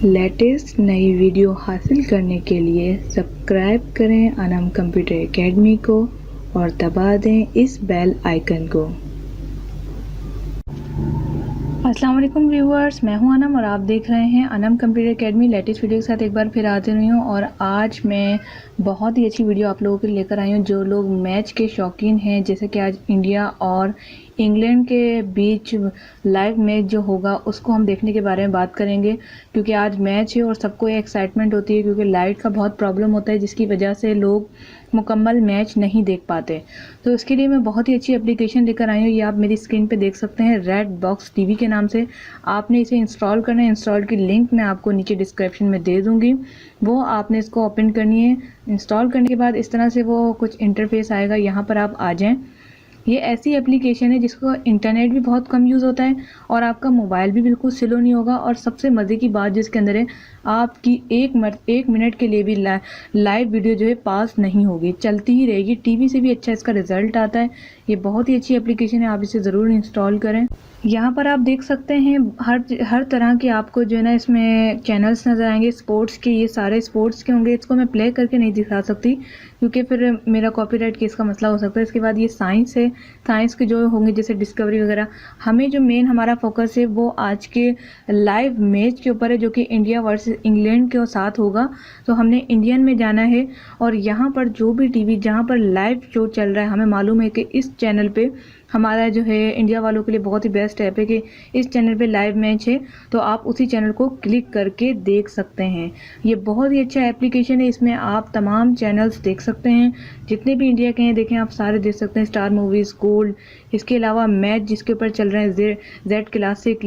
Latest नई video हासिल करने के लिए सब्सक्राइब करें अनम कंप्यूटर एकेडमी को और दबा दें इस बेल आइकन को। अस्सलाम वालेकुम व्यूअर्स, मैं हूं अनम और आप देख रहे हैं Anam computer academy. Latest video के साथ एक बार फिर हाजिर हुई हूं और आज मैं बहुत ही अच्छी वीडियो आप लोगों के लिए लेकर आई हूं। जो लोग मैच के शौकीन हैं, जैसे कि आज इंडिया और इंग्लैंड के बीच लाइव मैच जो होगा उसको हम देखने के बारे में बात करेंगे, क्योंकि आज मैच है और सबको एक्साइटमेंट होती है, क्योंकि लाइट का बहुत प्रॉब्लम होता है जिसकी वजह से लोग मुकम्मल मैच नहीं देख पाते। तो इसके लिए मैं बहुत ही अच्छी एप्लीकेशन लेकर आई हूँ। ये आप मेरी स्क्रीन पे देख सकते हैं, रेड बॉक्स टीवी के नाम से। आपने इसे इंस्टॉल करना है। इंस्टॉल की लिंक मैं आपको नीचे डिस्क्रिप्शन में दे दूँगी, वो आपने इसको ओपन करनी है। इंस्टॉल करने के बाद इस तरह से वो कुछ इंटरफेस आएगा, यहाँ पर आप आ जाएँ। ये ऐसी एप्लीकेशन है जिसको इंटरनेट भी बहुत कम यूज़ होता है और आपका मोबाइल भी बिल्कुल स्लो नहीं होगा। और सबसे मज़े की बात जिसके अंदर है, आपकी एक मिनट के लिए भी लाइव वीडियो जो है पास नहीं होगी, चलती ही रहेगी। टीवी से भी अच्छा इसका रिज़ल्ट आता है। ये बहुत ही अच्छी एप्लीकेशन है, आप इसे ज़रूर इंस्टॉल करें। यहाँ पर आप देख सकते हैं हर तरह के आपको जो है ना इसमें चैनल्स नज़र आएंगे स्पोर्ट्स के। ये सारे स्पोर्ट्स के होंगे। इसको मैं प्ले करके नहीं दिखा सकती क्योंकि फिर मेरा कॉपीराइट केस का मसला हो सकता है। इसके बाद ये साइंस है, साइंस के जो होंगे जैसे डिस्कवरी वगैरह। हमें जो मेन हमारा फोकस है वो आज के लाइव मैच के ऊपर है, जो कि इंडिया वर्सेस इंग्लैंड के साथ होगा। तो हमने इंडियन में जाना है और यहाँ पर जो भी टीवी जहाँ पर लाइव शो चल रहा है, हमें मालूम है कि इस चैनल पे हमारा जो है इंडिया वालों के लिए बहुत ही बेस्ट ऐप है कि इस चैनल पे लाइव मैच है, तो आप उसी चैनल को क्लिक करके देख सकते हैं। ये बहुत ही अच्छा एप्लीकेशन है, इसमें आप तमाम चैनल्स देख सकते हैं, जितने भी इंडिया के हैं देखें आप सारे देख सकते हैं। स्टार मूवीज़, गोल्ड, इसके अलावा मैच जिसके ऊपर चल रहे हैं, जेड क्लासिक,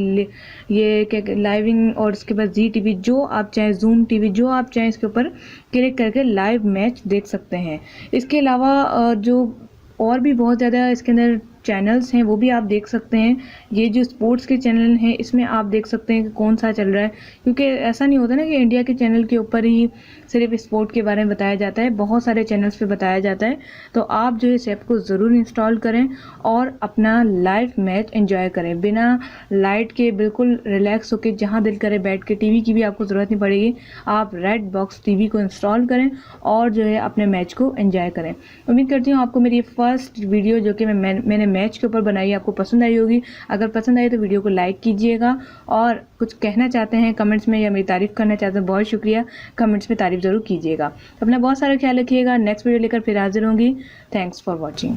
ये क्या लाइविंग, और इसके बाद जी टीवी, जो आप चाहें, जूम टीवी, जो आप चाहें इसके ऊपर क्लिक करके लाइव मैच देख सकते हैं। इसके अलावा जो और भी बहुत ज़्यादा इसके अंदर चैनल्स हैं वो भी आप देख सकते हैं। ये जो स्पोर्ट्स के चैनल हैं इसमें आप देख सकते हैं कि कौन सा चल रहा है, क्योंकि ऐसा नहीं होता ना कि इंडिया के चैनल के ऊपर ही सिर्फ स्पोर्ट के बारे में बताया जाता है, बहुत सारे चैनल्स पे बताया जाता है। तो आप जो है इस ऐप को ज़रूर इंस्टॉल करें और अपना लाइव मैच एंजॉय करें बिना लाइट के, बिल्कुल रिलैक्स होकर, जहाँ दिल करे बैठ के। टीवी की भी आपको ज़रूरत नहीं पड़ेगी, आप रेड बॉक्स टीवी को इंस्टॉल करें और जो है अपने मैच को एंजॉय करें। उम्मीद करती हूँ आपको मेरी फर्स्ट वीडियो जो कि मैंने मैच के ऊपर बनाई आपको पसंद आई होगी। अगर पसंद आई तो वीडियो को लाइक कीजिएगा, और कुछ कहना चाहते हैं कमेंट्स में या मेरी तारीफ़ करना चाहते हैं, बहुत शुक्रिया, कमेंट्स में तारीफ़ ज़रूर कीजिएगा। अपना बहुत सारा ख्याल रखिएगा। नेक्स्ट वीडियो लेकर फिर हाजिर होंगी। Thanks for watching.